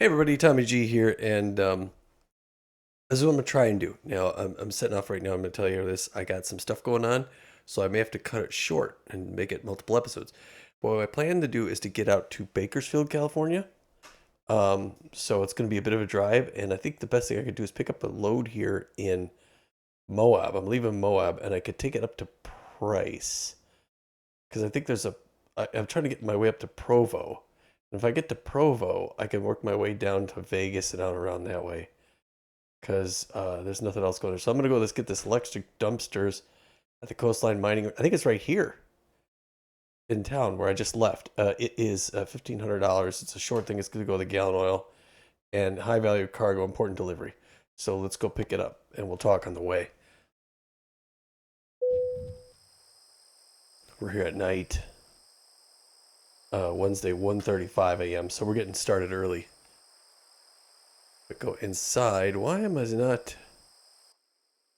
Hey everybody, Tommy G here, and this is what I'm gonna try and do. Now, I'm setting off right now. I'm gonna tell you this. I got some stuff going on, so I may have to cut it short and make it multiple episodes. But what I plan to do is to get out to Bakersfield, California. So it's gonna be a bit of a drive, and I think the best thing I could do is pick up a load here in Moab. I'm leaving Moab, and I could take it up to Price because I think I'm trying to get my way up to Provo. And if I get to Provo, I can work my way down to Vegas and out around that way because there's nothing else going there. So I'm going to go, let's get this electric dumpsters at the Coastline Mining. I think it's right here in town where I just left. It is $1,500. It's a short thing. It's going to go with a gallon oil and high value cargo, important delivery. So let's go pick it up and we'll talk on the way. We're here at night. Wednesday, 1:35 a.m. So we're getting started early. But go inside. Why am I not?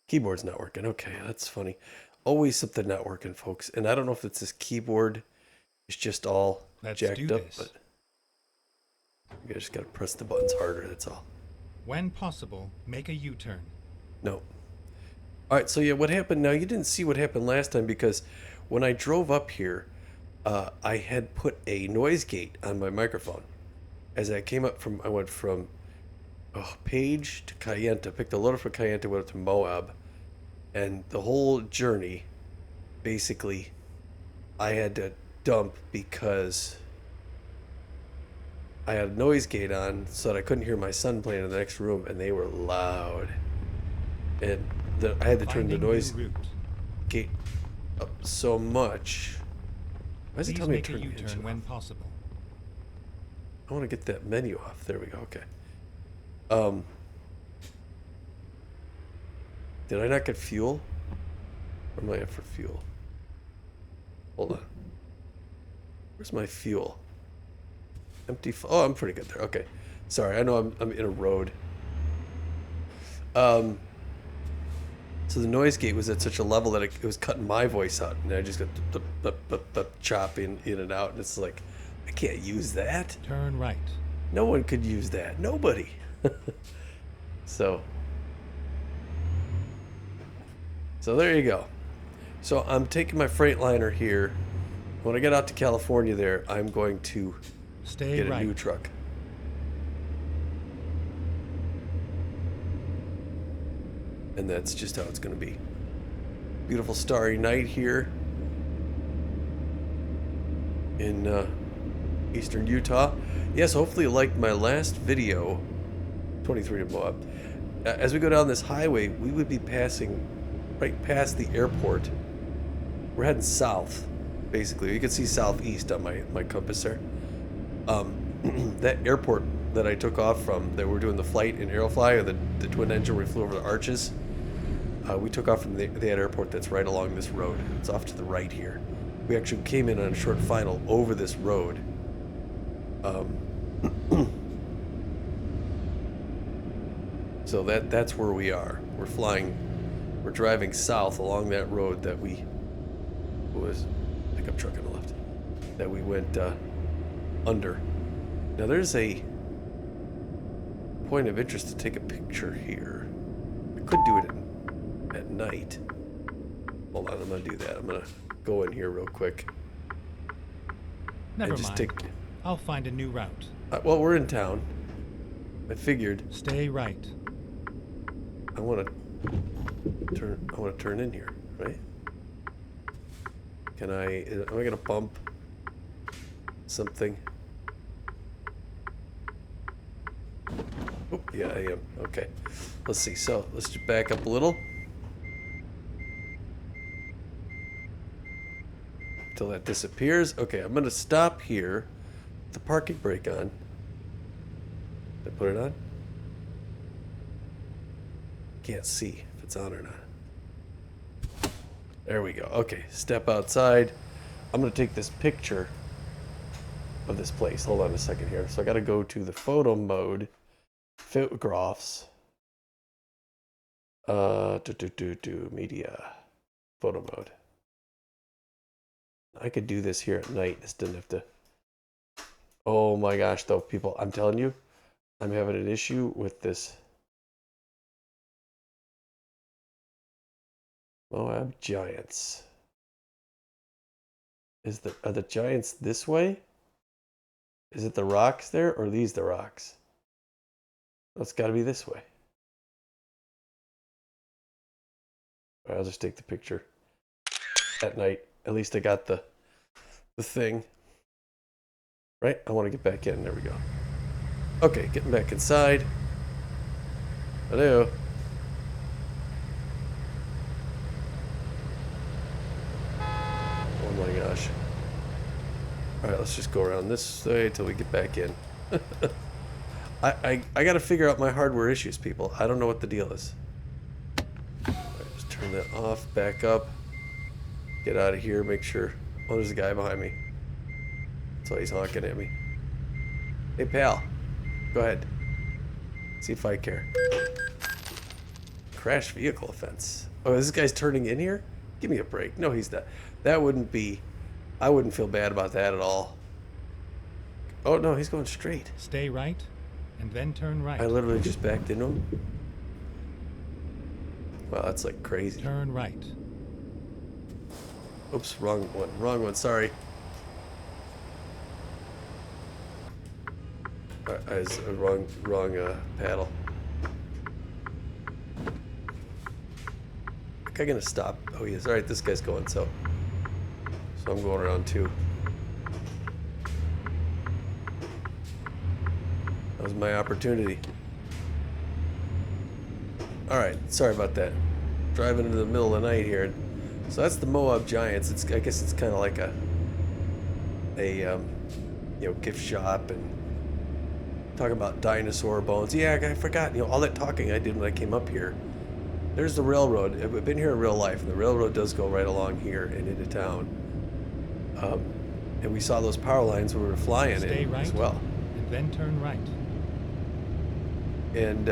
Keyboard's not working. Okay, that's funny. Always something not working, folks. And I don't know if it's this keyboard. It's just all jacked up, but you just gotta press the buttons harder. That's all. When possible, make a U-turn. No. All right. So yeah, what happened? Now you didn't see what happened last time because when I drove up here, I had put a noise gate on my microphone. As I came up I went from Page to Kayenta, picked a loader for Kayenta, went up to Moab, and the whole journey, basically, I had to dump because I had a noise gate on so that I couldn't hear my son playing in the next room, and they were loud. And I had to turn the noise gate up so much. Why does it tell me to turn the engine when possible? I want to get that menu off. There we go. Okay. Did I not get fuel? Where am I at for fuel? Hold on. Where's my fuel? Empty. Oh, I'm pretty good there. Okay. Sorry, I know I'm in a road. So the noise gate was at such a level that it was cutting my voice out, and I just got the chopping in and out, and it's like I can't use that. Turn right. No one could use that. Nobody. So there you go. So I'm taking my Freightliner here. When I get out to California there, I'm going to get a new truck. And that's just how it's going to be. Beautiful starry night here in eastern Utah. Yes, hopefully you liked my last video, 23 to Moab. As we go down this highway, we would be passing right past the airport. We're heading south, basically. You can see southeast on my compass there. That airport that I took off from, that we're doing the flight in Aerofly, or the twin engine where we flew over the arches, we took off from that airport that's right along this road. It's off to the right here. We actually came in on a short final over this road. So that's where we are. We're driving south along that road that was pickup truck on the left, that we went under. Now there's a point of interest to take a picture here. I could do it at night. Hold on, I'm gonna do that. I'm gonna go in here real quick. Never mind. I'll find a new route. Well, we're in town. I figured. Stay right. I want to turn in here, right? Am I gonna bump something? Oh, yeah, I am. Okay. Let's see. So let's just back up a little. Until that disappears. Okay, I'm gonna stop here. The parking brake on. Did I put it on? Can't see if it's on or not. There we go. Okay, step outside. I'm gonna take this picture of this place. Hold on a second here. So I gotta go to the photo mode, photographs, media, photo mode. I could do this here at night. This didn't have to. Oh my gosh, though, people, I'm telling you, I'm having an issue with this Moab Giants. Are the Giants this way? Is it the rocks there, or are these the rocks? Oh, it's got to be this way. All right, I'll just take the picture at night. At least I got the thing. Right? I want to get back in. There we go. Okay, getting back inside. Hello. Oh my gosh. Alright, let's just go around this way until we get back in. I gotta figure out my hardware issues, people. I don't know what the deal is. Alright, just turn that off, back up. Get out of here, make sure. Oh, there's a guy behind me. That's why he's honking at me. Hey, pal. Go ahead. See if I care. Crash vehicle offense. Oh, this guy's turning in here? Give me a break. No, he's not. That wouldn't be... I wouldn't feel bad about that at all. Oh, no, he's going straight. Stay right, and then turn right. I literally just backed into him. Wow, that's like crazy. Turn right. Oops, wrong one. Wrong one, sorry. I was wrong paddle. Guy gonna stop? Oh, he is. All right, this guy's going. So I'm going around too. That was my opportunity. All right, sorry about that. Driving into the middle of the night here. So that's the Moab Giants. I guess it's kind of like a gift shop and talking about dinosaur bones. Yeah, I forgot. All that talking I did when I came up here. There's the railroad. I've been here in real life, and the railroad does go right along here and into town. And we saw those power lines when we were flying Stay in right, as well. And then turn right. And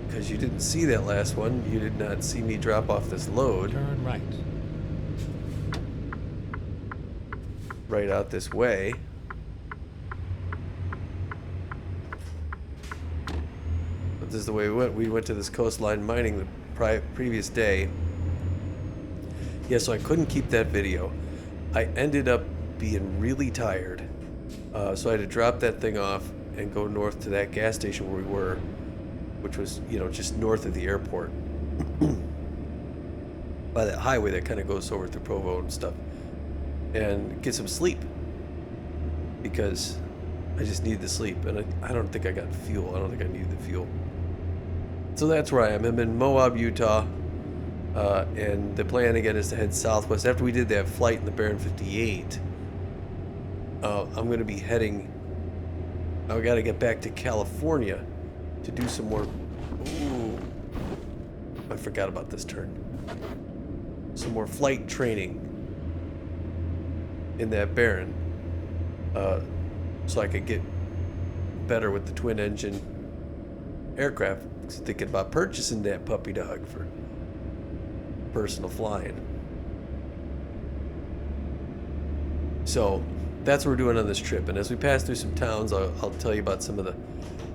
because you didn't see that last one, you did not see me drop off this load. Turn right. Right out this way. But this is the way we went. We went to this coastline mining the previous day. Yeah, so I couldn't keep that video. I ended up being really tired. So I had to drop that thing off and go north to that gas station where we were, which was, just north of the airport. By that highway that kind of goes over through Provo and stuff. And get some sleep. Because I just need the sleep. And I don't think I got fuel. I don't think I needed the fuel. So that's where I am. I'm in Moab, Utah. And the plan again is to head southwest. After we did that flight in the Baron 58, I'm going to be heading... I've got to get back to California to do some more... Ooh. I forgot about this turn. Some more flight training in that Baron. So I could get better with the twin engine aircraft. Thinking about purchasing that puppy dog for personal flying. So that's what we're doing on this trip. And as we pass through some towns, I'll tell you about some of the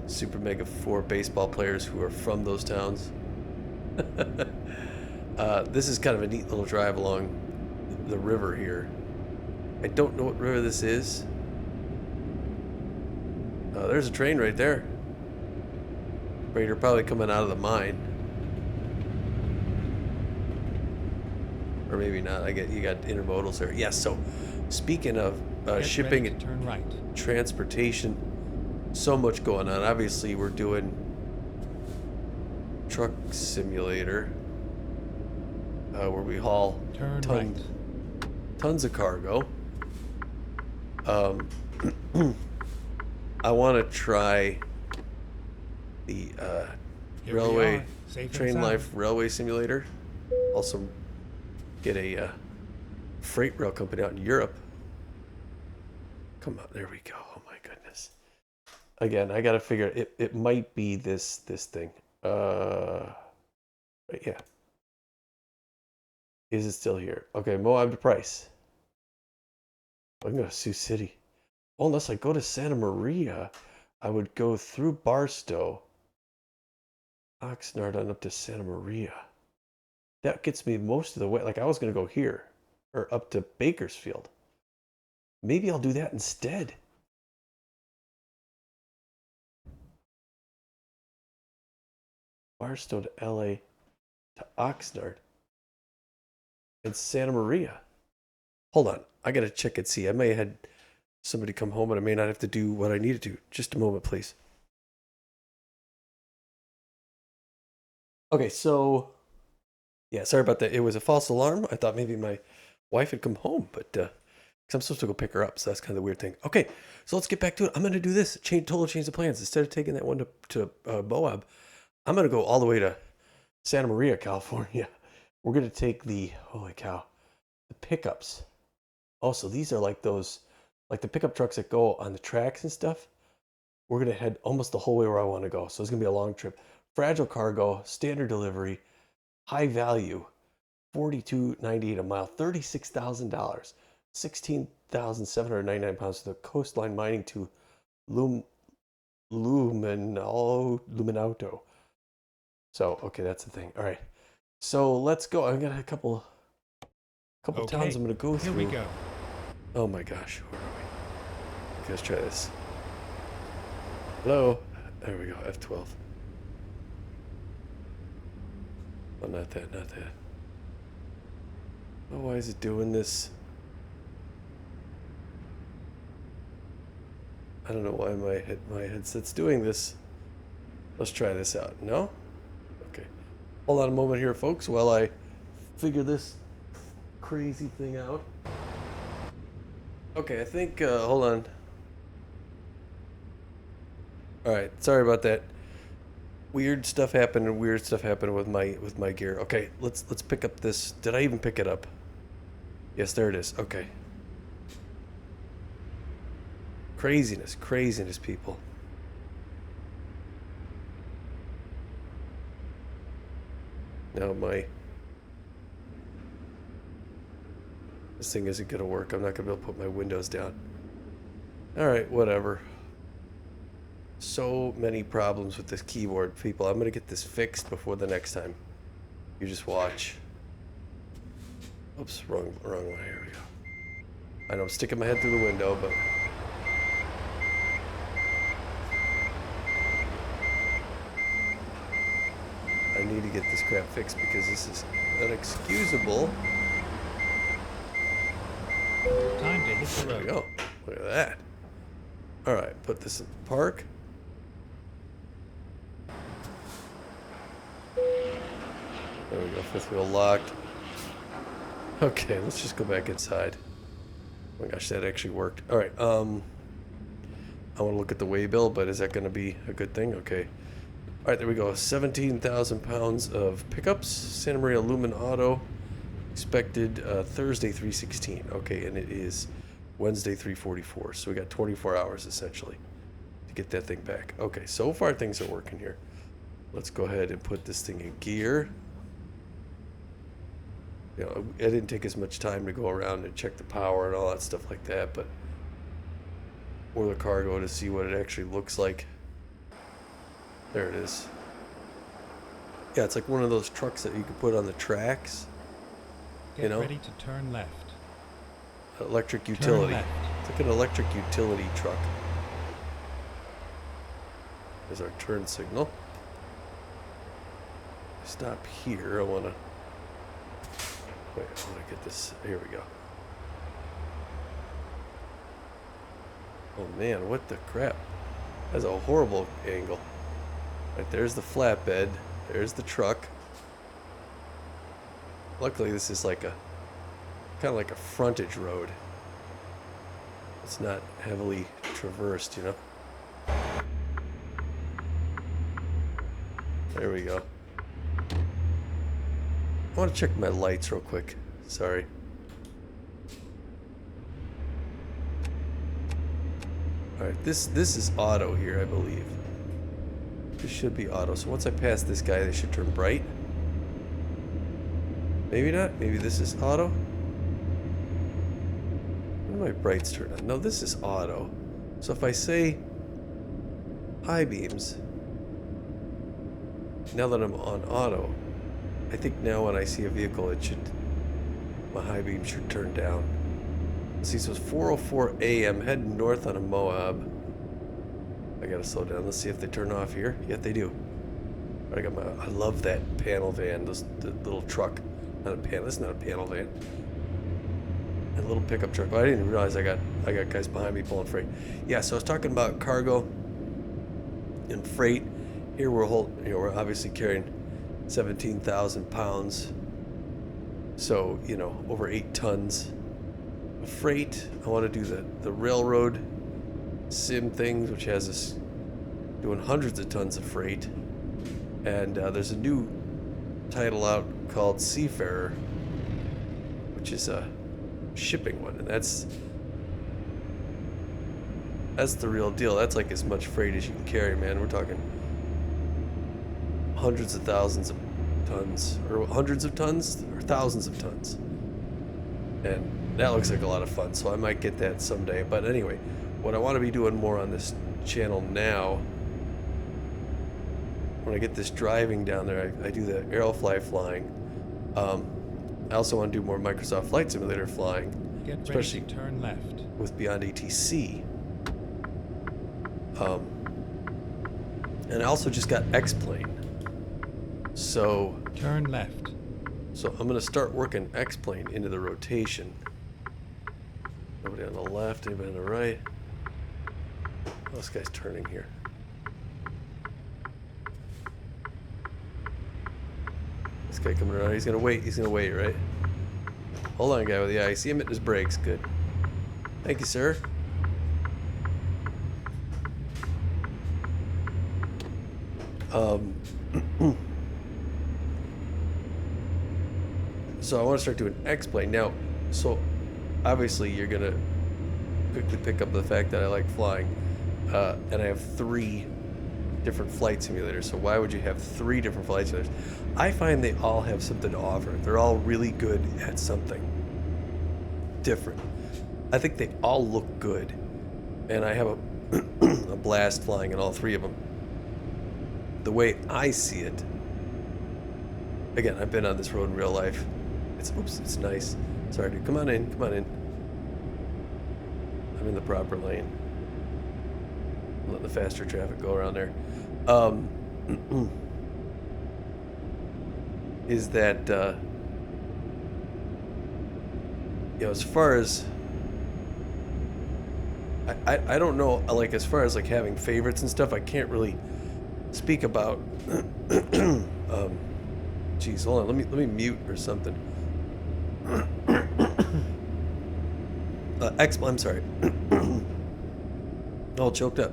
Super Mega 4 baseball players who are from those towns. This is kind of a neat little drive along the river here. I don't know what river this is. There's a train right there. Raider probably coming out of the mine. Or maybe not. You got intermodals there. Yes, so speaking of shipping and turn right. Transportation, so much going on. Obviously, we're doing truck simulator where we haul tons of cargo. I want to try the railway train life railway simulator. Also get a freight rail company out in Europe. Come on, there we go. Oh my goodness. Again, I gotta figure it might be this thing. Right, yeah. Is it still here? Okay, Moab to Price. I'm going to Sioux City. Oh, unless I go to Santa Maria. I would go through Barstow, Oxnard on up to Santa Maria. That gets me most of the way. Like I was going to go here or up to Bakersfield. Maybe I'll do that instead. Barstow to LA to Oxnard and Santa Maria. Hold on. I got to check and see. I may have had somebody come home, but I may not have to do what I needed to. Just a moment, please. Okay, so yeah, sorry about that. It was a false alarm. I thought maybe my wife had come home, but because I'm supposed to go pick her up, so that's kind of the weird thing. Okay, so let's get back to it. I'm going to do this. Total change of plans. Instead of taking that one to Moab, I'm going to go all the way to Santa Maria, California. We're going to take the, holy cow, the pickups. Oh, so these are like those, like the pickup trucks that go on the tracks and stuff. We're going to head almost the whole way where I want to go. So it's going to be a long trip. Fragile cargo, standard delivery, high value, $42.98 a mile, $36,000, 16,799 pounds to the coastline mining to Luminato. So, okay, that's the thing. All right. So let's go. I've got a couple towns I'm going to go through. Here we go. Oh my gosh. Where are we? Okay, let's try this. Hello. There we go. F12. Oh, not that, not that. Oh, why is it doing this? I don't know why my headset's doing this. Let's try this out. No? Okay. Hold on a moment here, folks, while I figure this crazy thing out. Okay, I think, hold on. Alright, sorry about that. Weird stuff happened with my gear. Okay, let's pick up this. Did I even pick it up? Yes, there it is. Okay. Craziness, people. Now this thing isn't gonna work. I'm not gonna be able to put my windows down. Alright, whatever. So many problems with this keyboard, people. I'm gonna get this fixed before the next time. You just watch. Oops, wrong one. Here we go. I know I'm sticking my head through the window, but I need to get this crap fixed because this is unexcusable. Time to hit the There we road. go. Look at that. Alright, put this in the park. There we go, fifth wheel locked. Okay, let's just go back inside. Oh my gosh, that actually worked. Alright, I want to look at the weigh bill, but is that going to be a good thing? Okay. Alright, there we go. 17,000 pounds of pickups. Santa Maria Lumen Auto. Expected Thursday 3/16. Okay, and it is Wednesday 3/44. So we got 24 hours essentially to get that thing back. Okay, so far things are working here. Let's go ahead and put this thing in gear. You know, it didn't take as much time to go around and check the power and all that stuff like that, but or the cargo to see what it actually looks like. There it is. Yeah, it's like one of those trucks that you could put on the tracks. Get You know? ready to turn left. Electric utility. left. It's like an electric utility truck. There's our turn signal. Stop here. I want to... Wait, I want to get this... Here we go. Oh man, what the crap? That's a horrible angle. Right, there's the flatbed. There's the truck. Luckily, this is like a... kind of like a frontage road. It's not heavily traversed, you know? There we go. I want to check my lights real quick. Sorry. Alright, this is auto here, I believe. This should be auto. So once I pass this guy, they should turn bright. Maybe not. Maybe this is auto. When do my brights turn on? No, this is auto. So if I say high beams, now that I'm on auto, I think now when I see a vehicle, my high beam should turn down. Let's see, so it's 4:04 a.m. heading north on a Moab. I gotta slow down. Let's see if they turn off here. Yet they do. I love that panel van, the little truck. Not a panel. This is not a panel van. A little pickup truck. Well, I didn't realize I got guys behind me pulling freight. Yeah, so I was talking about cargo and freight. Here we're obviously carrying 17,000 pounds. So, over 8 tons of freight. I want to do the railroad sim things, which has us doing hundreds of tons of freight. And there's a new title out called Seafarer, which is a shipping one, and that's the real deal. That's like as much freight as you can carry, man. We're talking hundreds of thousands of tons, or hundreds of tons, or thousands of tons. And that looks like a lot of fun, so I might get that someday. But anyway, what I want to be doing more on this channel now, when I get this driving down there, I do the Aerofly flying. I also want to do more Microsoft Flight Simulator flying, especially turn left with Beyond ATC. And I also just got X-Plane. So turn left. So I'm going to start working X-Plane into the rotation. Nobody on the left, anybody on the right. Oh, this guy's turning here. This guy coming around, he's going to wait, right? Hold on, guy with the eye. See him hitting his brakes, good. Thank you, sir. So I want to start doing X-Plane. Now, so obviously you're going to quickly pick up the fact that I like flying. And I have 3 different flight simulators. So why would you have 3 different flight simulators? I find they all have something to offer. They're all really good at something different. I think they all look good. And I have a blast flying in all 3 of them. The way I see it, again, I've been on this road in real life. It's nice. Sorry, dude. Come on in. I'm in the proper lane. I'm letting the faster traffic go around there. Is that, as far as, I don't know, like, as far as, like, having favorites and stuff, I can't really speak about, geez, hold on, let me mute or something. I'm sorry. All choked up.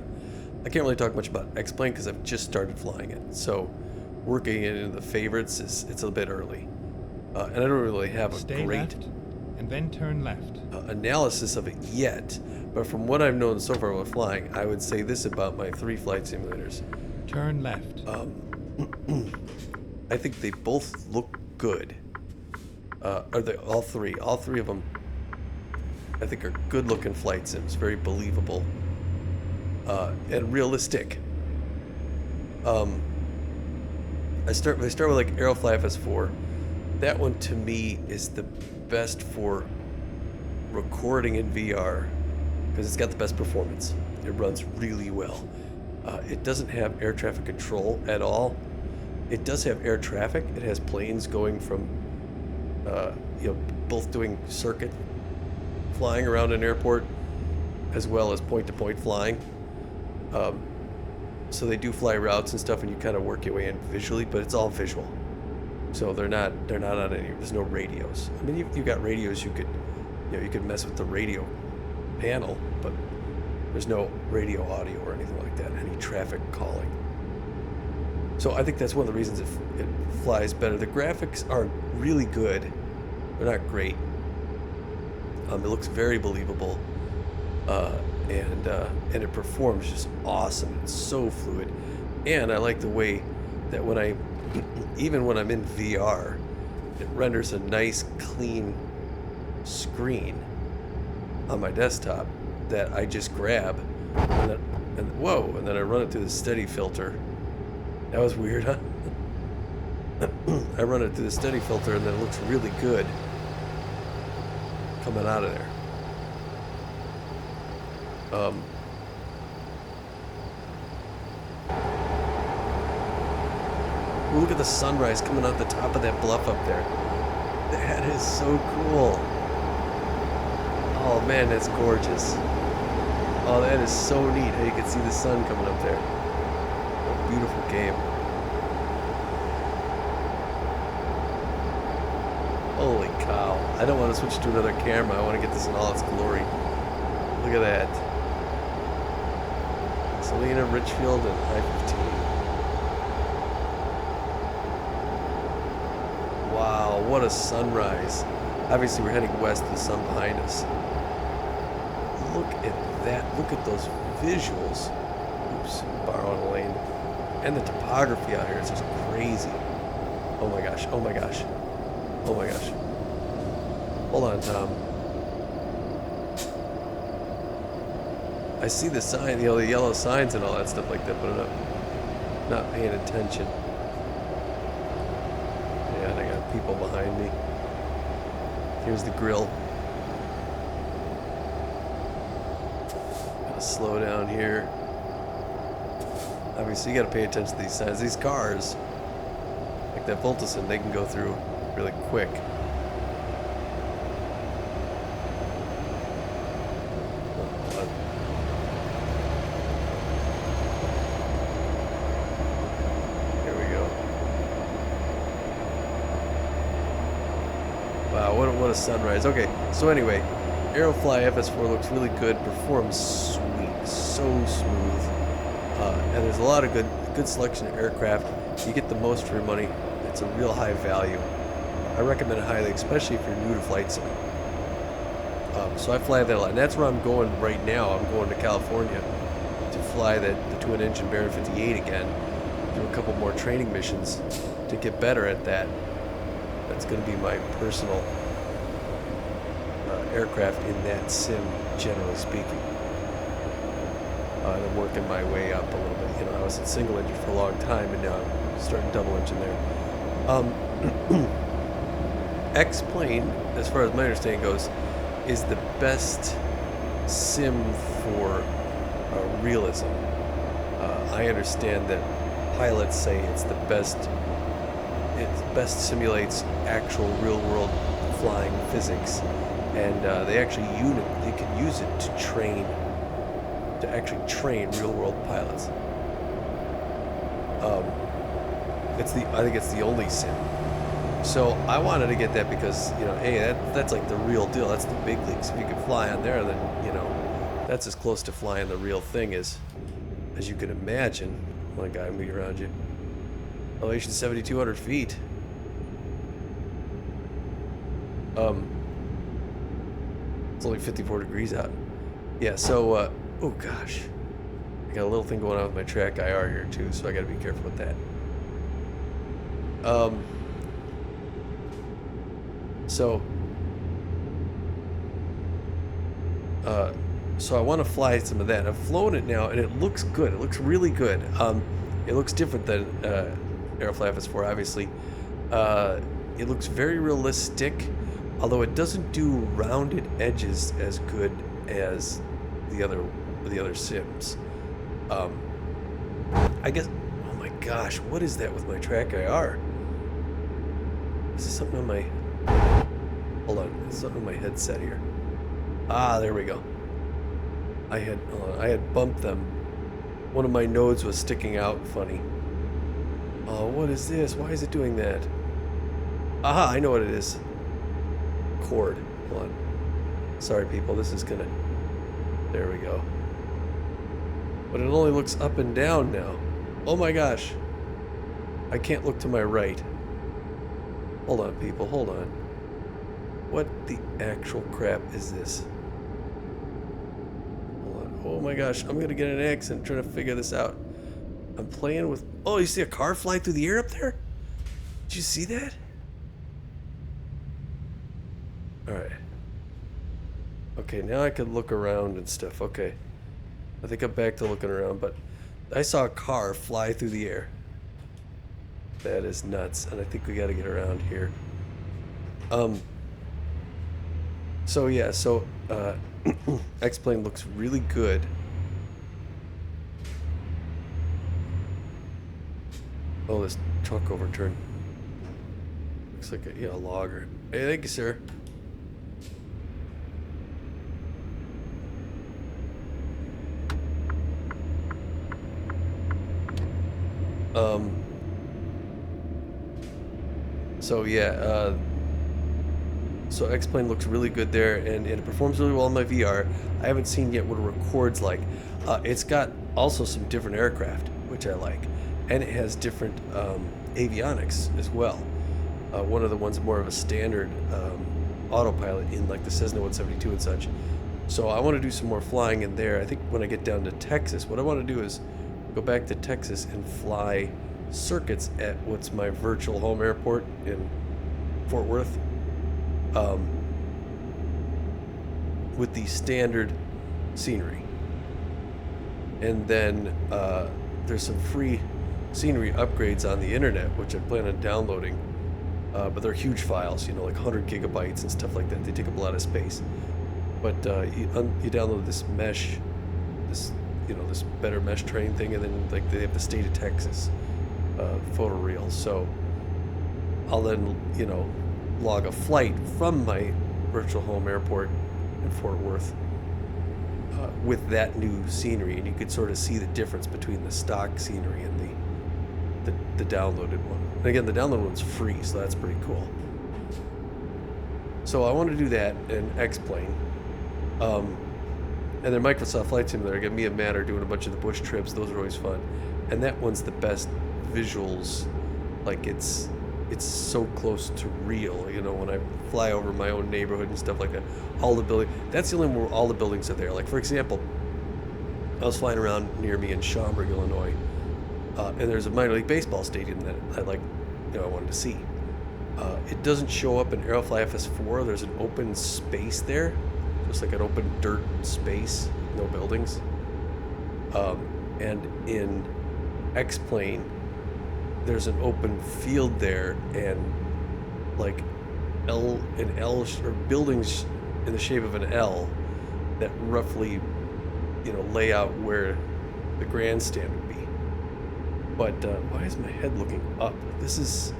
I can't really talk much about X-Plane because I've just started flying it. So working it into the favorites it's a bit early. And I don't really have a Stay great left, and then turn left. Analysis of it yet. But from what I've known so far with flying, I would say this about my 3 flight simulators. Turn left. I think they both look good. All three of them, I think, are good-looking flight sims, very believable, and realistic. I start with like Aerofly FS4. That one to me is the best for recording in VR because it's got the best performance. It runs really well. It doesn't have air traffic control at all. It does have air traffic. It has planes going from, both doing circuit flying around an airport as well as point-to-point flying. So they do fly routes and stuff, and you kind of work your way in visually, but it's all visual. So they're not on any. There's no radios. I mean, you got radios. You could mess with the radio panel, but there's no radio audio or anything like that. Any traffic calling. So I think that's one of the reasons it flies better. The graphics are really good. They're not great. It looks very believable, and it performs just awesome. It's so fluid, and I like the way that even when I'm in VR, it renders a nice, clean screen on my desktop that I just grab, and And whoa, and then I run it through the steady filter. That was weird, huh? I run it through the steady filter and then it looks really good coming out of there. Look at the sunrise coming out the top of that bluff up there. That is so cool. Oh man, that's gorgeous. Oh, that is so neat how you can see the sun coming up there. What a beautiful game. Holy cow. I don't want to switch to another camera. I want to get this in all its glory. Look at that. Selena, Richfield, and I-15. Wow, what a sunrise. Obviously, we're heading west, the sun behind us. Look at that. Look at those visuals. Oops, borrowing a lane. And the topography out here is just crazy. Oh my gosh, oh my gosh. Oh my gosh. Hold on, Tom. I see the sign, the yellow signs and all that stuff like that, but I'm not paying attention. Yeah, and I got people behind me. Here's the grill. Gotta slow down here. Obviously, you gotta pay attention to these signs. These cars, like that Voltason, they can go through really quick. Here we go. Wow, what a sunrise. Okay, so anyway, Aerofly FS4 looks really good, performs sweet, so smooth, and there's a lot of good selection of aircraft. You get the most for your money. It's a real high value. I recommend it highly, especially if you're new to flight sim. So I fly that a lot, and that's where I'm going right now. I'm going to California to fly the twin-engine Baron 58 again. Do a couple more training missions to get better at that. That's going to be my personal aircraft in that sim, generally speaking. And I'm working my way up a little bit. You know, I was in single engine for a long time, and now I'm starting double engine there. X-Plane, as far as my understanding goes, is the best sim for realism. I understand that pilots say it's the best. It best simulates actual real-world flying physics, and they actually they can use it to actually train real-world pilots. I think it's the only sim. So I wanted to get that because, you know, hey, that's like the real deal. That's the big leagues. If you can fly on there, then, you know, that's as close to flying the real thing as you can imagine. One guy moving around you. Elevation 7,200 feet. It's only 54 degrees out. Yeah, so, oh gosh. I got a little thing going on with my track IR here too, so I gotta be careful with that. So I want to fly some of that. I've flown it now, and it looks good. It looks really good. It looks different than Aerofly FS4, obviously. It looks very realistic, although it doesn't do rounded edges as good as the other sims. I guess. Oh my gosh, what is that with my track IR? Is this something on my? Hold on, there's something on my headset here. Ah, there we go. I had bumped them. One of my nodes was sticking out funny. Oh, what is this? Why is it doing that? Aha, I know what it is. Cord. Hold on. Sorry, people. This is gonna. There we go. But it only looks up and down now. Oh my gosh. I can't look to my right. Hold on, people. Hold on. What the actual crap is this? Hold on. Oh my gosh. I'm gonna get an accident trying to figure this out. I'm playing with... Oh, you see a car fly through the air up there? Did you see that? Alright. Okay, now I can look around and stuff. Okay. I think I'm back to looking around, but I saw a car fly through the air. That is nuts, and I think we got to get around here. So yeah, X-Plane looks really good. Oh, this truck overturned. Looks like a logger. Hey, thank you, sir. So yeah, so X-Plane looks really good there, and it performs really well in my VR. I haven't seen yet what it records like. It's got also some different aircraft, which I like, and it has different avionics as well. One of the ones more of a standard autopilot in like the Cessna 172 and such. So I want to do some more flying in there. I think when I get down to Texas, what I want to do is go back to Texas and fly circuits at what's my virtual home airport in Fort Worth, with the standard scenery. And then there's some free scenery upgrades on the internet, which I plan on downloading, but they're huge files, like 100 gigabytes and stuff like that. They take up a lot of space. But you download this mesh, this better mesh train thing, and then like they have the state of Texas photoreels. So I'll then log a flight from my virtual home airport in Fort Worth with that new scenery, and you could sort of see the difference between the stock scenery and the downloaded one. And again, the downloaded one's free, so that's pretty cool. So I want to do that in X-Plane. And then Microsoft Flight Simulator, again, me and Matt are doing a bunch of the bush trips. Those are always fun. And that one's the best visuals. Like it's so close to real, when I fly over my own neighborhood and stuff like that. All the buildings, that's the only one where all the buildings are there. Like, for example, I was flying around near me in Schaumburg, Illinois, and there's a minor league baseball stadium that I wanted to see. It doesn't show up in Aerofly FS4. There's an open space there, just like an open dirt space, no buildings. And in X-Plane, there's an open field there, and like buildings in the shape of an L that roughly, lay out where the grandstand would be. But why is my head looking up? Is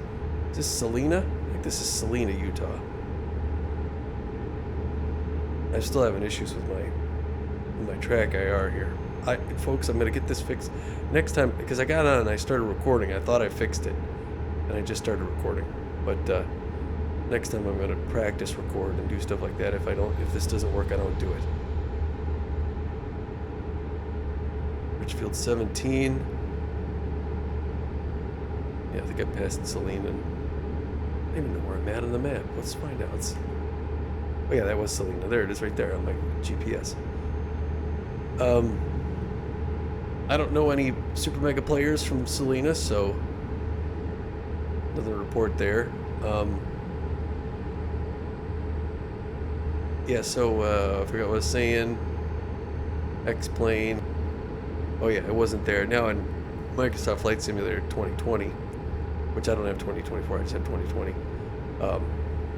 this Salina? I think this is Salina, Utah. I'm still having issues with my track IR here. Folks, I'm gonna get this fixed next time, because I got on and I started recording. I thought I fixed it, and I just started recording. But next time I'm gonna practice record and do stuff like that. If this doesn't work, I don't do it. Richfield 17. Yeah, I think I passed Celine, and I don't even know where I'm at on the map. Let's find out. Oh yeah, that was Selena. There it is right there on my GPS. I don't know any Super Mega players from Selena, so nothing to report there. Yeah, so I forgot what I was saying. X-Plane. Oh yeah, it wasn't there. Now in Microsoft Flight Simulator 2020, which I don't have 2024, I just have 2020.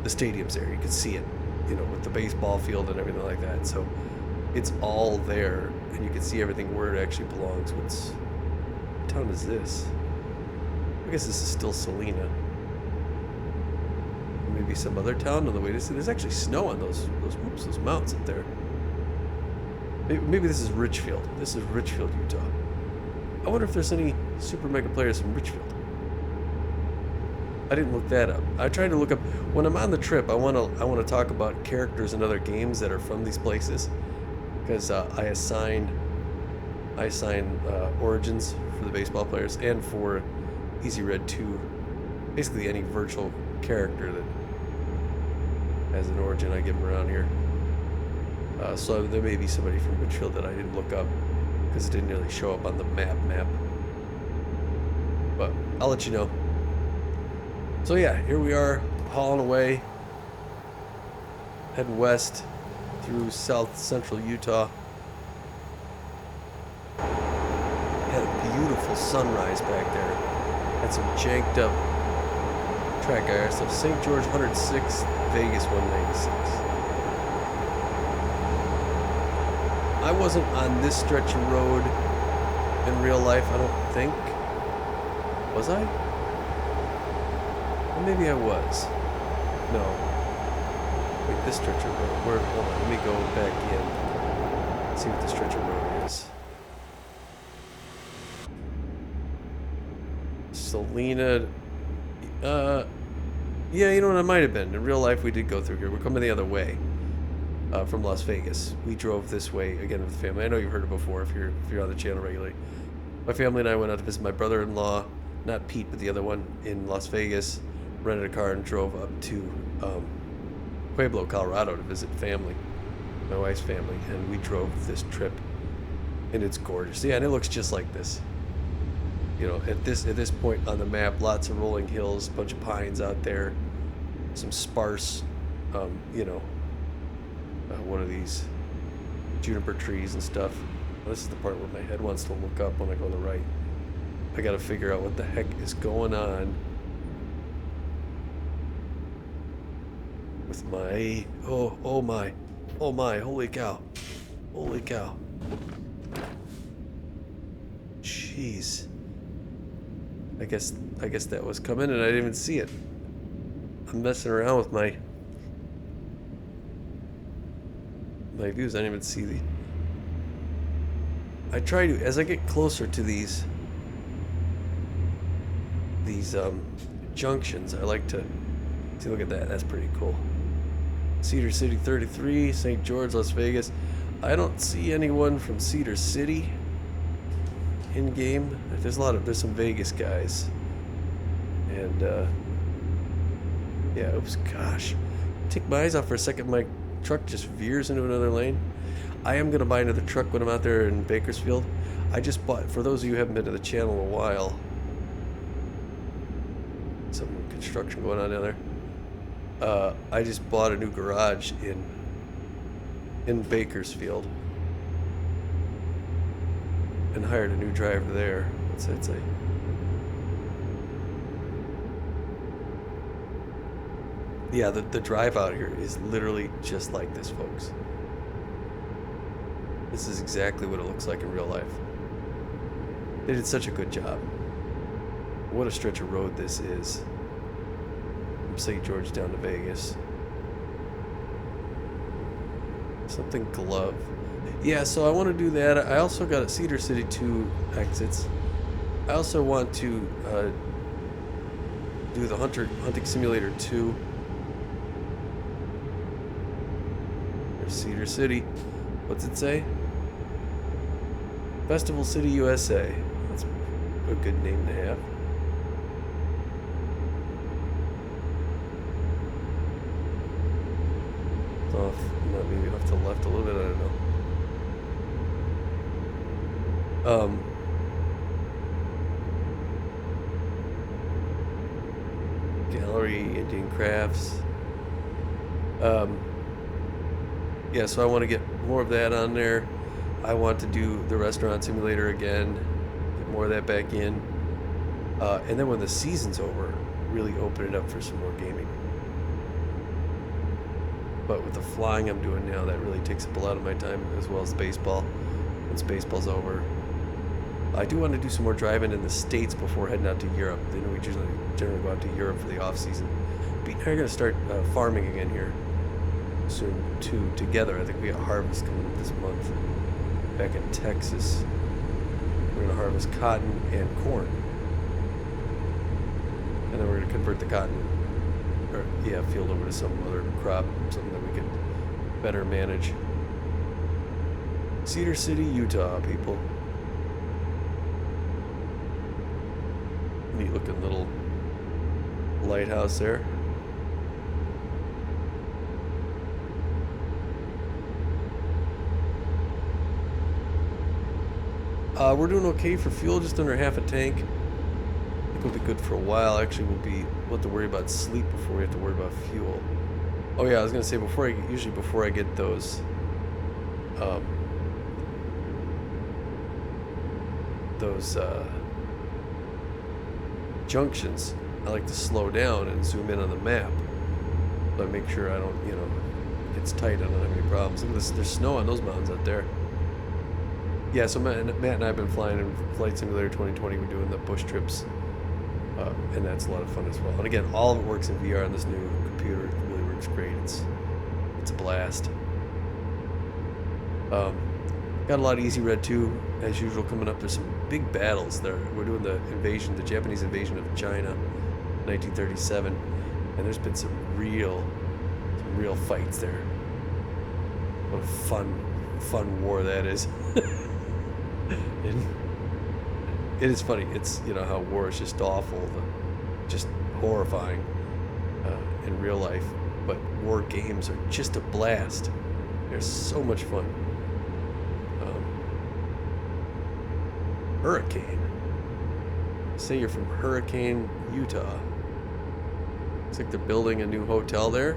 The stadium's there. You can see it, with the baseball field and everything like that. So it's all there, and you can see everything where it actually belongs. What town is this? I guess this is still Salina. Maybe some other town on the way to see. There's actually snow on those mountains up there. Maybe this is Richfield. This is Richfield, Utah. I wonder if there's any Super Mega players from Richfield. I didn't look that up. I tried to look up when I'm on the trip. I want to talk about characters in other games that are from these places, because I assign origins for the baseball players, and for Easy Red 2, basically any virtual character that has an origin, I give them around here. So there may be somebody from Richfield that I didn't look up because it didn't really show up on the map. But I'll let you know. So yeah, here we are, hauling away, heading west through south central Utah. beautiful sunrise back there. Had some janked up track guy stuff. St. George 106, Vegas 196. I wasn't on this stretch of road in real life, I don't think. Was I? Or maybe I was. No. Wait, this stretch of road. Where? Hold on, let me go back in. See what the stretch of road is. Salina. Yeah, you know what? I might have been. In real life, we did go through here. We're coming the other way from Las Vegas. We drove this way again with the family. I know you've heard it before if you're on the channel regularly. My family and I went out to visit my brother-in-law, not Pete, but the other one, in Las Vegas. Rented a car and drove up to Pueblo, Colorado, to visit family, my wife's family, and we drove this trip, and it's gorgeous. Yeah, and it looks just like this. You know, at this point on the map, lots of rolling hills, a bunch of pines out there, some sparse, one of these juniper trees and stuff. This is the part where my head wants to look up when I go to the right. I gotta figure out what the heck is going on with my, oh my, holy cow. Jeez. I guess that was coming and I didn't even see it. I'm messing around with my views. I didn't even see I try to, as I get closer to these junctions, I like to see, look at that, that's pretty cool. Cedar City 33, St. George, Las Vegas. I don't see anyone from Cedar City in game. There's some Vegas guys. And yeah, oops, gosh. Take my eyes off for a second, my truck just veers into another lane. I am gonna buy another truck when I'm out there in Bakersfield. I just bought, for those of you who haven't been to the channel in a while, some construction going on down there. I just bought a new garage in Bakersfield and hired a new driver there. What's that say? Yeah, the drive out here is literally just like this, folks. This is exactly what it looks like in real life. They did such a good job. What a stretch of road this is. From St. George down to Vegas. Something glove. Yeah, so I want to do that. I also got a Cedar City 2 exits. I also want to do the Hunting Simulator 2. There's Cedar City. What's it say? Festival City, USA. That's a good name to have. Off, maybe off to the left a little bit, I don't know. Gallery, Indian Crafts. Yeah, so I want to get more of that on there. I want to do the restaurant simulator again, get more of that back in. And then when the season's over, really open it up for some more gaming. But with the flying I'm doing now, that really takes up a lot of my time, as well as baseball. Once baseball's over, I do want to do some more driving in the States before heading out to Europe. You know, we generally go out to Europe for the off season. Pete and I are going to start farming again here soon too. Together, I think we got harvest coming up this month. Back in Texas, we're going to harvest cotton and corn, and then we're going to convert the cotton field over to some other crop, something that we could better manage. Cedar City, Utah, people. Neat looking little lighthouse there. We're doing okay for fuel, just under half a tank. I think we'll be good for a while. Actually, we'll have to worry about sleep before we have to worry about fuel. Oh yeah, I was gonna say before I get those junctions, I like to slow down and zoom in on the map. So I make sure I don't, you know, it gets tight, I don't have any problems. Look at this, there's snow on those mountains out there. Yeah, so Matt and I have been flying in Flight Simulator 2020. We're doing the bush trips, and that's a lot of fun as well. And again, all of it works in VR on this new computer. It really works great. It's a blast. Got a lot of Easy Red 2, as usual, coming up. There's some big battles there. We're doing the Japanese invasion of China, 1937, and there's been some real fights there. What a fun war that is. It is funny. It's, you know, how war is just awful, just horrifying in real life, but war games are just a blast. They're so much fun. Hurricane. Say you're from Hurricane, Utah. Looks like they're building a new hotel there.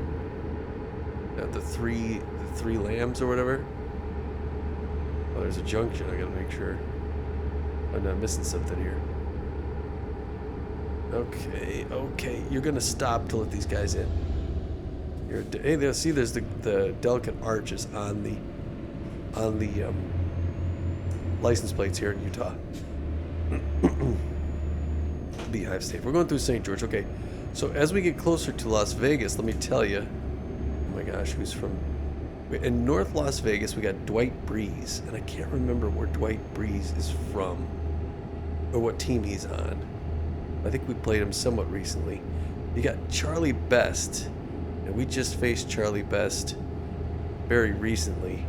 Got the three lambs or whatever. Oh, there's a junction. I gotta make sure I'm not missing something here. Okay. You're gonna stop to let these guys in. Hey, there. See, there's the delicate arches on the license plates here in Utah. Beehive State. We're going through St. George. Okay, so as we get closer to Las Vegas, let me tell you. Oh my gosh, who's from? In North Las Vegas, we got Dwight Breeze, and I can't remember where Dwight Breeze is from, or what team he's on. I think we played him somewhat recently. You got Charlie Best, and we just faced Charlie Best very recently.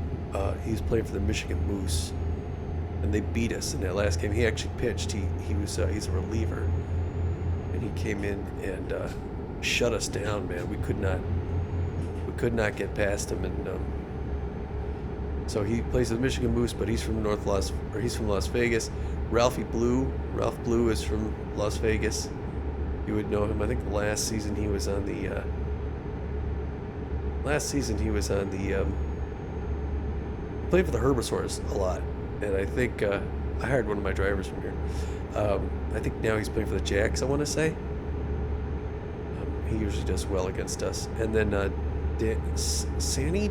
He was playing for the Michigan Moose, and they beat us in that last game. He actually pitched. He's a reliever, and he came in and shut us down, man. We could not get past him, and so he plays with Michigan Moose, but he's from Las Vegas. Ralph Blue is from Las Vegas. You would know him. I think last season he was on the played for the Herbisaurs a lot, and I think I hired one of my drivers from here. I think now he's playing for the Jacks, I want to say. He usually does well against us. And then Sanny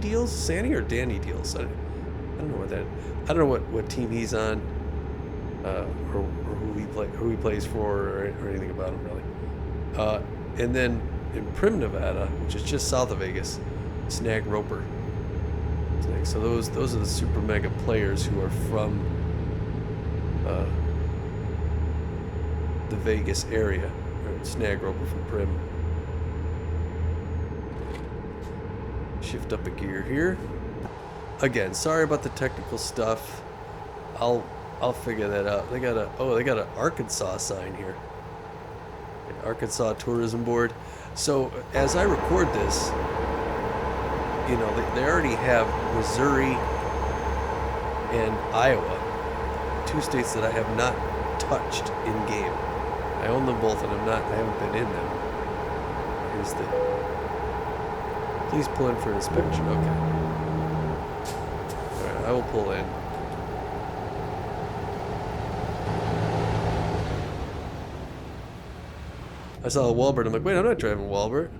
or Danny Deals. I don't know I don't know what team he's on, or who he plays for, or anything about him really. And then in Prim, Nevada, which is just south of Vegas, Snag Roper. So those are the super mega players who are from the Vegas area. Snag Roper from Prim. Shift up a gear here. Again, sorry about the technical stuff. I'll figure that out. They got an Arkansas sign here. Arkansas Tourism Board. So as I record this, you know, they already have Missouri and Iowa, two states that I have not touched in game. I own them both, and I haven't been in them. Here's please pull in for inspection. Okay. All right, I will pull in. I saw a Walbert. I'm like, wait, I'm not driving Walbert.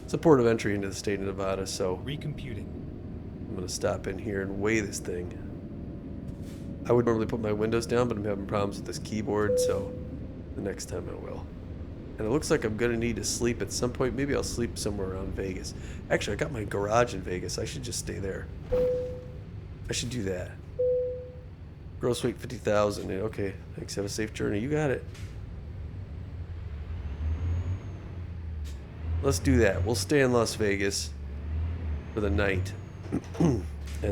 It's a port of entry into the state of Nevada, so Recomputing. I'm going to stop in here and weigh this thing. I would normally put my windows down, but I'm having problems with this keyboard, so the next time I will. And it looks like I'm going to need to sleep at some point. Maybe I'll sleep somewhere around Vegas. Actually, I got my garage in Vegas. I should just stay there. I should do that. Gross weight 50,000. Okay, thanks. Have a safe journey. You got it. Let's do that. We'll stay in Las Vegas for the night. And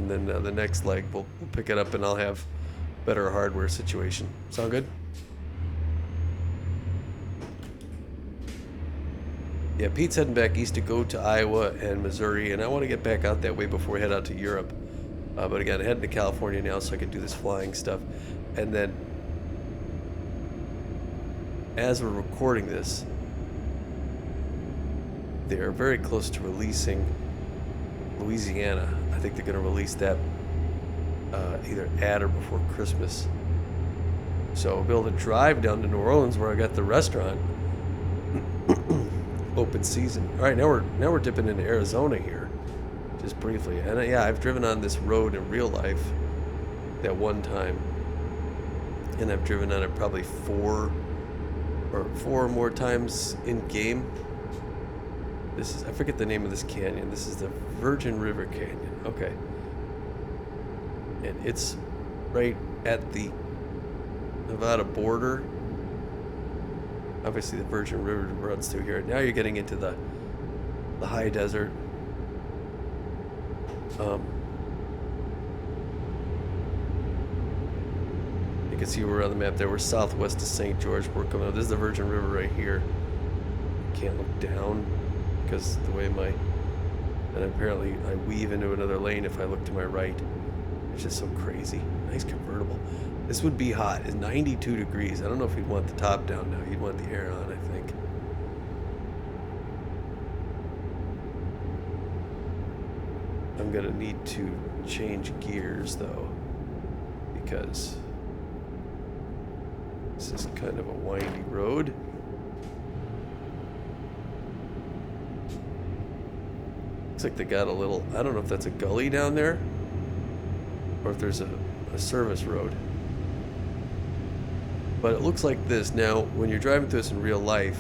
then the next leg, we'll pick it up, and I'll have better hardware situation. Sound good? Yeah, Pete's heading back east to go to Iowa and Missouri, and I want to get back out that way before we head out to Europe. But again, heading to California now so I can do this flying stuff. And then, as we're recording this, they are very close to releasing Louisiana. I think they're going to release that either at or before Christmas. So I'll be able to drive down to New Orleans where I got the restaurant. Open season. All right, now we're dipping into Arizona here, just briefly. And yeah, I've driven on this road in real life that one time, and I've driven on it probably four or more times in game. This is, I forget the name of this canyon. This is the Virgin River Canyon. Okay. And it's right at the Nevada border. Obviously the Virgin River runs through here. Now you're getting into the high desert. You can see we're on the map there. We're southwest of St. George. We're coming out. This is the Virgin River right here. Can't look down because the way and apparently I weave into another lane if I look to my right. It's just so crazy. Nice convertible. This would be hot. It's 92 degrees. I don't know if you'd want the top down now. You'd want the air on, I think. I'm going to need to change gears, though, because this is kind of a windy road. Looks like they got a little, I don't know if that's a gully down there or if there's a service road. But it looks like this. Now, when you're driving through this in real life,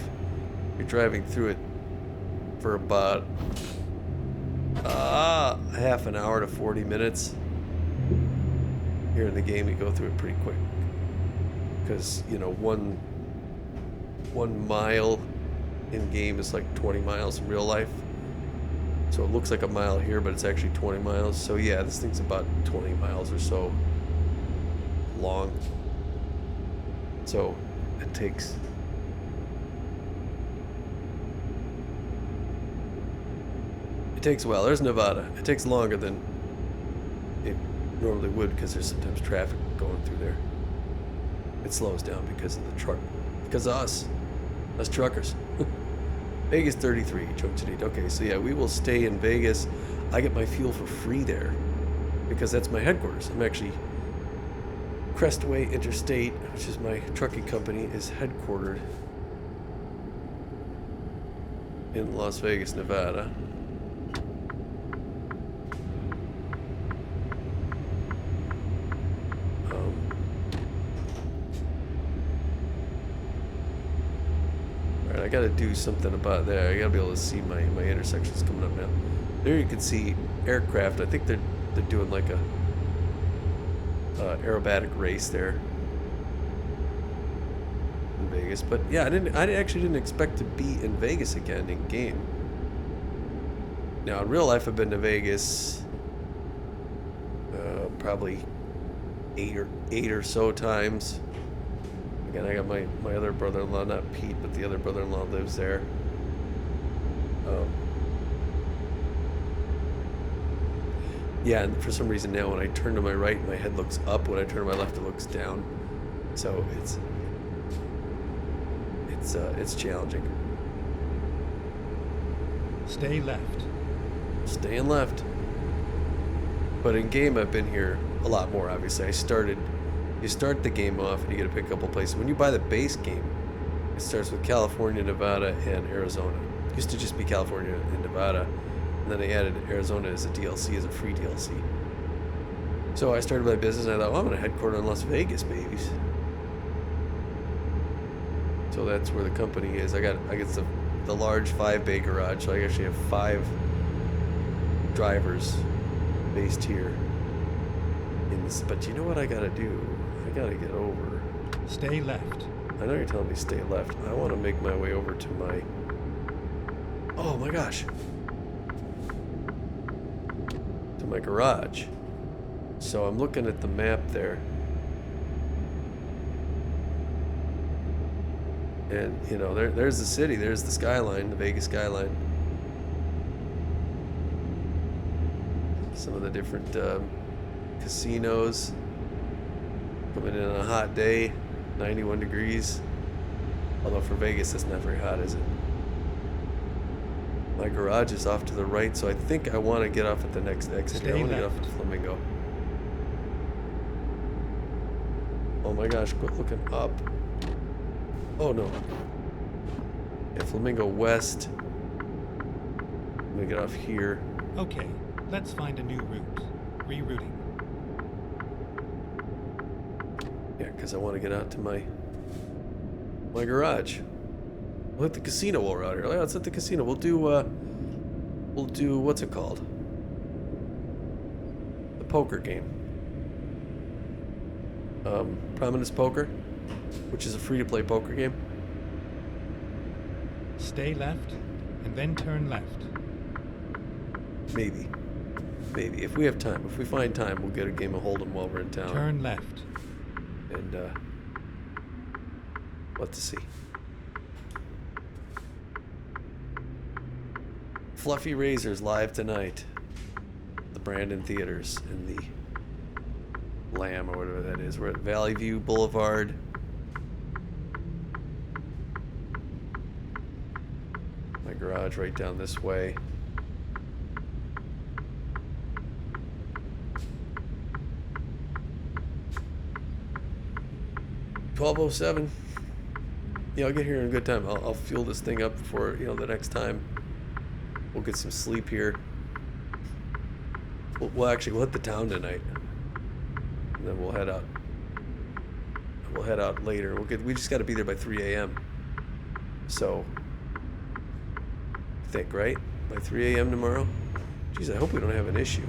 you're driving through it for about half an hour to 40 minutes. Here in the game, you go through it pretty quick. Because, you know, one mile in game is like 20 miles in real life. So it looks like a mile here, but it's actually 20 miles. So yeah, this thing's about 20 miles or so long. So it takes a while. There's Nevada. It takes longer than it normally would because there's sometimes traffic going through there. It slows down because of the truck. Because of us truckers. Vegas 33, Chokestate. Okay, so yeah, we will stay in Vegas. I get my fuel for free there because that's my headquarters. I'm actually Crestway Inter-State, which is my trucking company, is headquartered in Las Vegas, Nevada. I gotta do something about that. I gotta be able to see my intersections coming up now. There you can see aircraft. I think they're doing like a aerobatic race there in Vegas. But yeah, I actually didn't expect to be in Vegas again in game. Now in real life, I've been to Vegas probably eight or so times. Again, I got my other brother-in-law, not Pete, but the other brother-in-law lives there. Yeah, and for some reason now when I turn to my right, my head looks up. When I turn to my left, it looks down. So it's challenging. Stay left. Staying left. But in game, I've been here a lot more, obviously. You start the game off and you get to pick a couple places. When you buy the base game, it starts with California, Nevada, and Arizona. It used to just be California and Nevada, and then they added Arizona as a DLC, as a free DLC. So I started my business and I thought, well, I'm going to headquarter in Las Vegas, babies. So that's where the company is. I got the large 5-bay garage, so I actually have 5 drivers based here. But you know what I gotta do? I gotta get over. Stay left. I know you're telling me stay left. I want to make my way over to my... Oh my gosh. To my garage. So I'm looking at the map there. And, you know, there's the city. There's the skyline, the Vegas skyline. Some of the different casinos. Coming in on a hot day, 91 degrees. Although for Vegas, that's not very hot, is it? My garage is off to the right, so I think I want to get off at the next exit. I want to get off at Flamingo. Oh my gosh, quit looking up. Oh no. Yeah, Flamingo West. I'm gonna get off here. Okay, let's find a new route. Rerouting. Yeah, because I want to get out to my garage. We'll hit the casino while we're out here. Let's hit the casino. We'll do what's it called? The poker game. Prominence Poker, which is a free-to-play poker game. Stay left, and then turn left. Maybe. Maybe. If we have time. If we find time, we'll get a game of Hold'em while we're in town. Turn left. And, what to see. Fluffy Razors live tonight. The Brandon Theaters in the Lamb or whatever that is. We're at Valley View Boulevard. My garage right down this way. $12:07. Yeah, I'll get here in a good time. I'll fuel this thing up for, the next time. We'll get some sleep here. We'll hit the town tonight. And then we'll head out. We'll head out later. We just got to be there by 3 a.m. So, I think, right? By 3 a.m. tomorrow? Jeez, I hope we don't have an issue.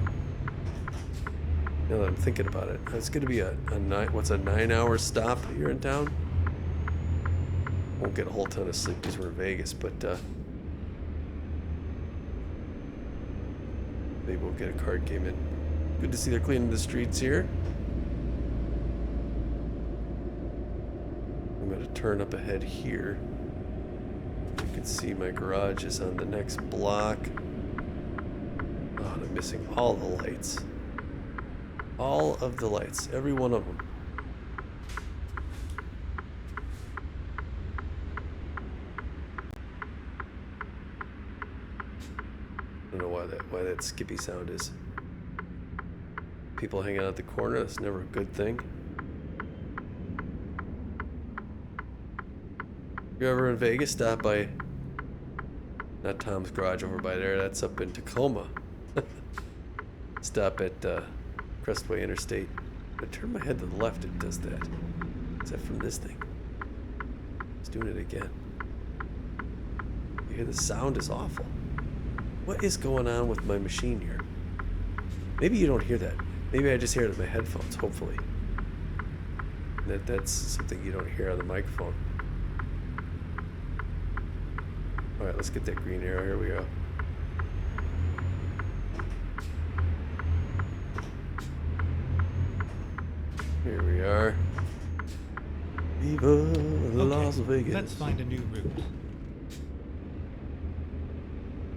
Now that I'm thinking about it. It's going to be a 9-hour stop here in town? Won't get a whole ton of sleep because we're in Vegas, but maybe we'll get a card game in. Good to see they're cleaning the streets here. I'm going to turn up ahead here. You can see my garage is on the next block. Oh, and I'm missing all the lights. All of the lights. Every one of them. I don't know why that skippy sound is. People hanging out at the corner, that's never a good thing. If you're ever in Vegas, stop by, not Tom's Garage over by there, that's up in Tacoma. Stop at Crestway Inter-State. I turn my head to the left, it does that. Is that from this thing? It's doing it again. You hear the sound is awful. What is going on with my machine here? Maybe you don't hear that. Maybe I just hear it in my headphones, hopefully. That's something you don't hear on the microphone. Alright, let's get that green arrow. Here we go. Here we are. Viva Las Vegas. Let's find a new route.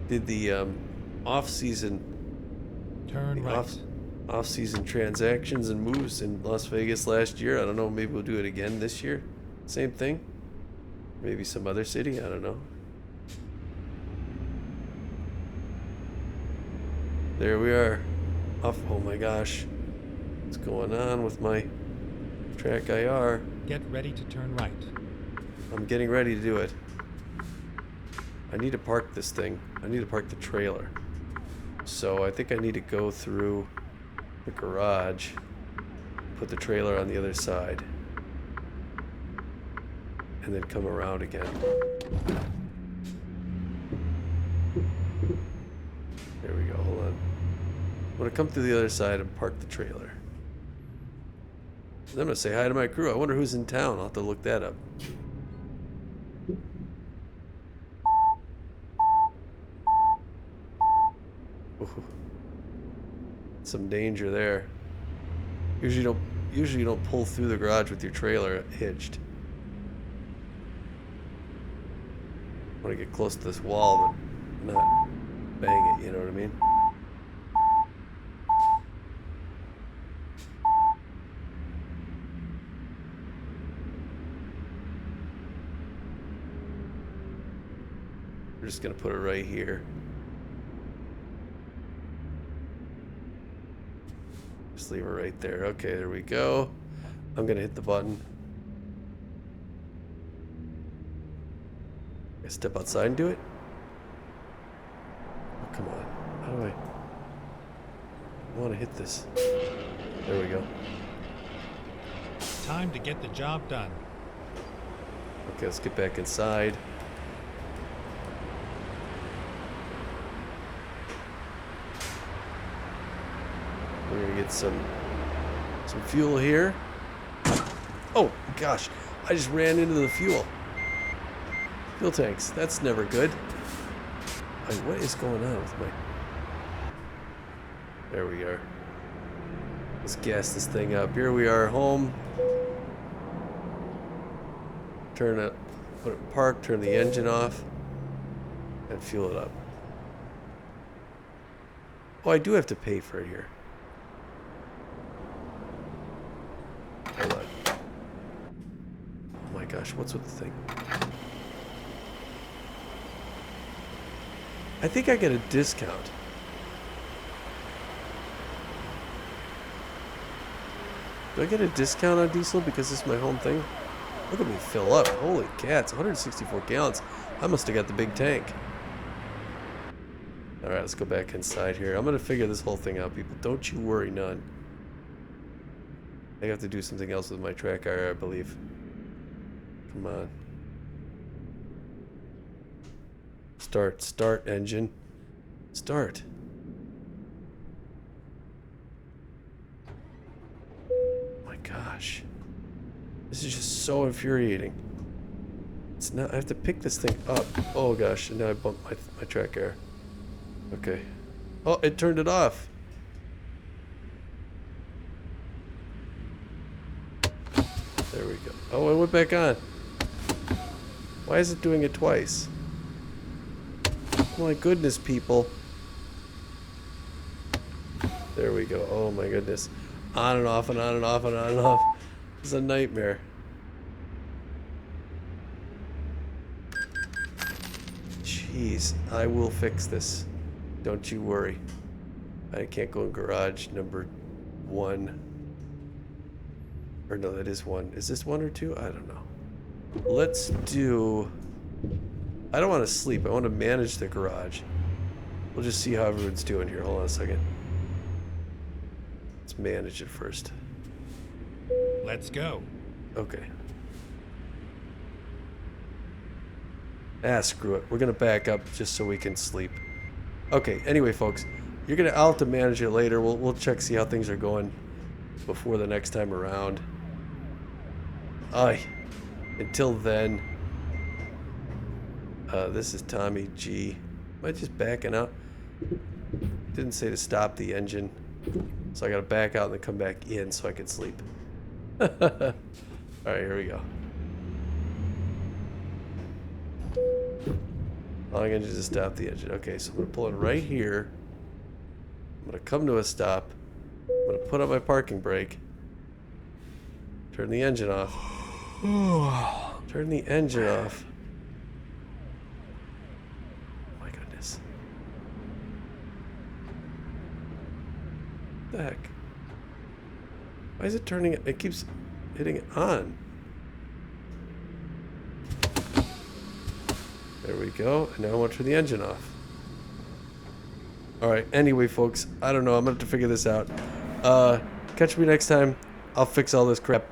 Did the off-season Turn right. off-season transactions and moves in Las Vegas last year. I don't know, maybe we'll do it again this year. Same thing. Maybe some other city, I don't know. There we are. Off. Oh my gosh. What's going on with my track IR? Get ready to turn right. I'm getting ready to do it. I need to park this thing. I need to park the trailer. So I think I need to go through the garage, put the trailer on the other side, and then come around again. There we go, hold on. I'm gonna come through the other side and park the trailer. Then I'm gonna say hi to my crew. I wonder who's in town. I'll have to look that up. Ooh. Some danger there. Usually you don't pull through the garage with your trailer hitched. I want to get close to this wall, but not bang it, you know what I mean? We're just gonna put it right here. Just leave it right there. Okay, there we go. I'm gonna hit the button. I step outside and do it? Oh, come on. How do I want to hit this? There we go. Time to get the job done. Okay, let's get back inside. We're gonna get some fuel here. Oh gosh, I just ran into the fuel tanks. That's never good. Wait, what is going on with my... There we are. Let's gas this thing up. Here we are, home. Turn it, put it in park, turn the engine off, and fuel it up. Oh, I do have to pay for it here. Hold on. Oh my gosh, what's with the thing? I think I get a discount. Do I get a discount on diesel because this is my home thing? Look at me fill up. Holy cats, 164 gallons. I must have got the big tank. Alright, let's go back inside here. I'm going to figure this whole thing out, people. Don't you worry none. I have to do something else with my track car, I believe. Come on. Start, engine. Start. My gosh. This is just so infuriating. It's not, I have to pick this thing up. Oh gosh, and now I bumped my track car. Okay. Oh, it turned it off. There we go. Oh, it went back on. Why is it doing it twice? Oh my goodness, people. There we go. Oh my goodness. On and off and on and off and on and off. It's a nightmare. Jeez, I will fix this. Don't you worry. I can't go in garage number 1. Or no, that is 1. Is this 1 or 2? I don't know. Let's do... I don't want to sleep. I want to manage the garage. We'll just see how everyone's doing here. Hold on a second. Let's manage it first. Let's go. Okay. Ah, screw it. We're gonna back up just so we can sleep. Okay. Anyway, folks, I'll have to manage it later. We'll check, see how things are going before the next time around. Until then, this is Tommy G. Am I just backing out? Didn't say to stop the engine, so I gotta back out and then come back in so I can sleep. Alright, here we go. Allowing engine to stop the engine. Okay, so I'm gonna pull in right here. I'm gonna come to a stop. I'm gonna put on my parking brake. Turn the engine off. Turn the engine off. Oh my goodness. What the heck? Why is it turning it? It keeps hitting it on. There we go. And now I want to turn the engine off. Alright, anyway, folks. I don't know. I'm going to have to figure this out. Catch me next time. I'll fix all this crap.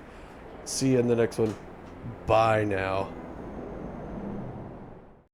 See you in the next one. Bye now.